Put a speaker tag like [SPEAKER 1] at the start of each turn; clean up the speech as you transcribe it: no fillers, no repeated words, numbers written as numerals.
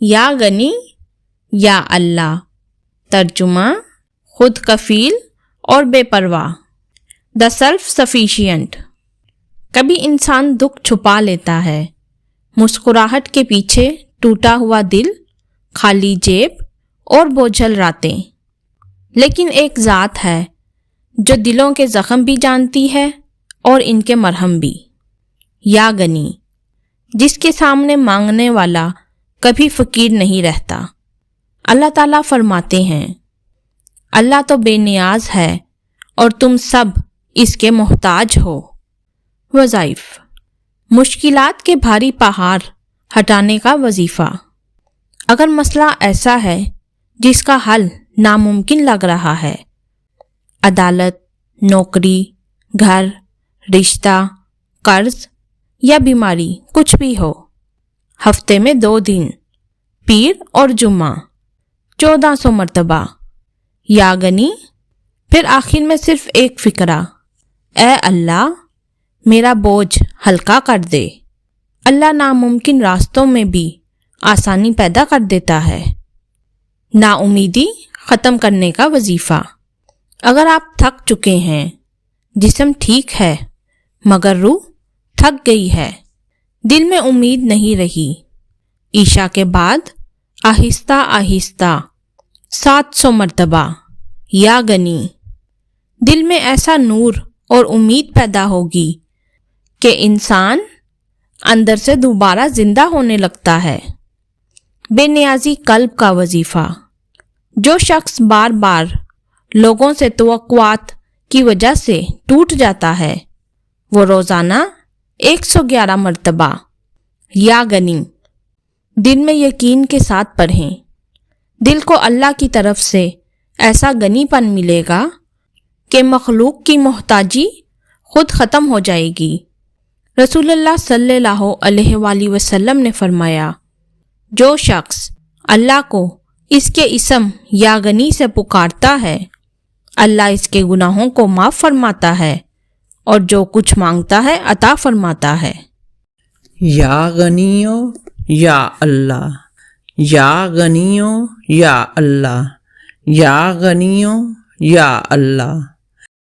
[SPEAKER 1] یا غنی یا اللہ۔ ترجمہ خود کفیل اور بے پرواہ، دا سیلف سفیشینٹ۔ کبھی انسان دکھ چھپا لیتا ہے، مسکراہٹ کے پیچھے ٹوٹا ہوا دل، خالی جیب اور بوجھل راتیں، لیکن ایک ذات ہے جو دلوں کے زخم بھی جانتی ہے اور ان کے مرہم بھی۔ یا غنی، جس کے سامنے مانگنے والا کبھی فقیر نہیں رہتا۔ اللہ تعالیٰ فرماتے ہیں، اللہ تو بے نیاز ہے اور تم سب اس کے محتاج ہو۔ وظائف: مشکلات کے بھاری پہاڑ ہٹانے کا وظیفہ۔ اگر مسئلہ ایسا ہے جس کا حل ناممکن لگ رہا ہے، عدالت، نوکری، گھر، رشتہ، قرض یا بیماری، کچھ بھی ہو، ہفتے میں 2 دن، پیر اور جمعہ، 1400 مرتبہ یا غنی، پھر آخر میں صرف ایک فقرہ، اے اللہ میرا بوجھ ہلکا کر دے۔ اللہ ناممکن راستوں میں بھی آسانی پیدا کر دیتا ہے۔ نا امیدی ختم کرنے کا وظیفہ۔ اگر آپ تھک چکے ہیں، جسم ٹھیک ہے مگر روح تھک گئی ہے، دل میں امید نہیں رہی، عشاء کے بعد آہستہ آہستہ 700 مرتبہ یا غنی، دل میں ایسا نور اور امید پیدا ہوگی کہ انسان اندر سے دوبارہ زندہ ہونے لگتا ہے۔ بے نیازی قلب کا وظیفہ۔ جو شخص بار بار لوگوں سے توقعات کی وجہ سے ٹوٹ جاتا ہے، وہ روزانہ 111 مرتبہ یا غنی، دل میں یقین کے ساتھ پڑھیں۔ دل کو اللہ کی طرف سے ایسا غنی پن ملے گا کہ مخلوق کی محتاجی خود ختم ہو جائے گی۔ رسول اللہ صلی اللہ علیہ وآلہ وسلم نے فرمایا، جو شخص اللہ کو اس کے اسم یا غنی سے پکارتا ہے، اللہ اس کے گناہوں کو معاف فرماتا ہے اور جو کچھ مانگتا ہے عطا فرماتا ہے۔
[SPEAKER 2] یا غنیو یا اللہ، یا غنیو یا اللہ، یا غنیو یا اللہ۔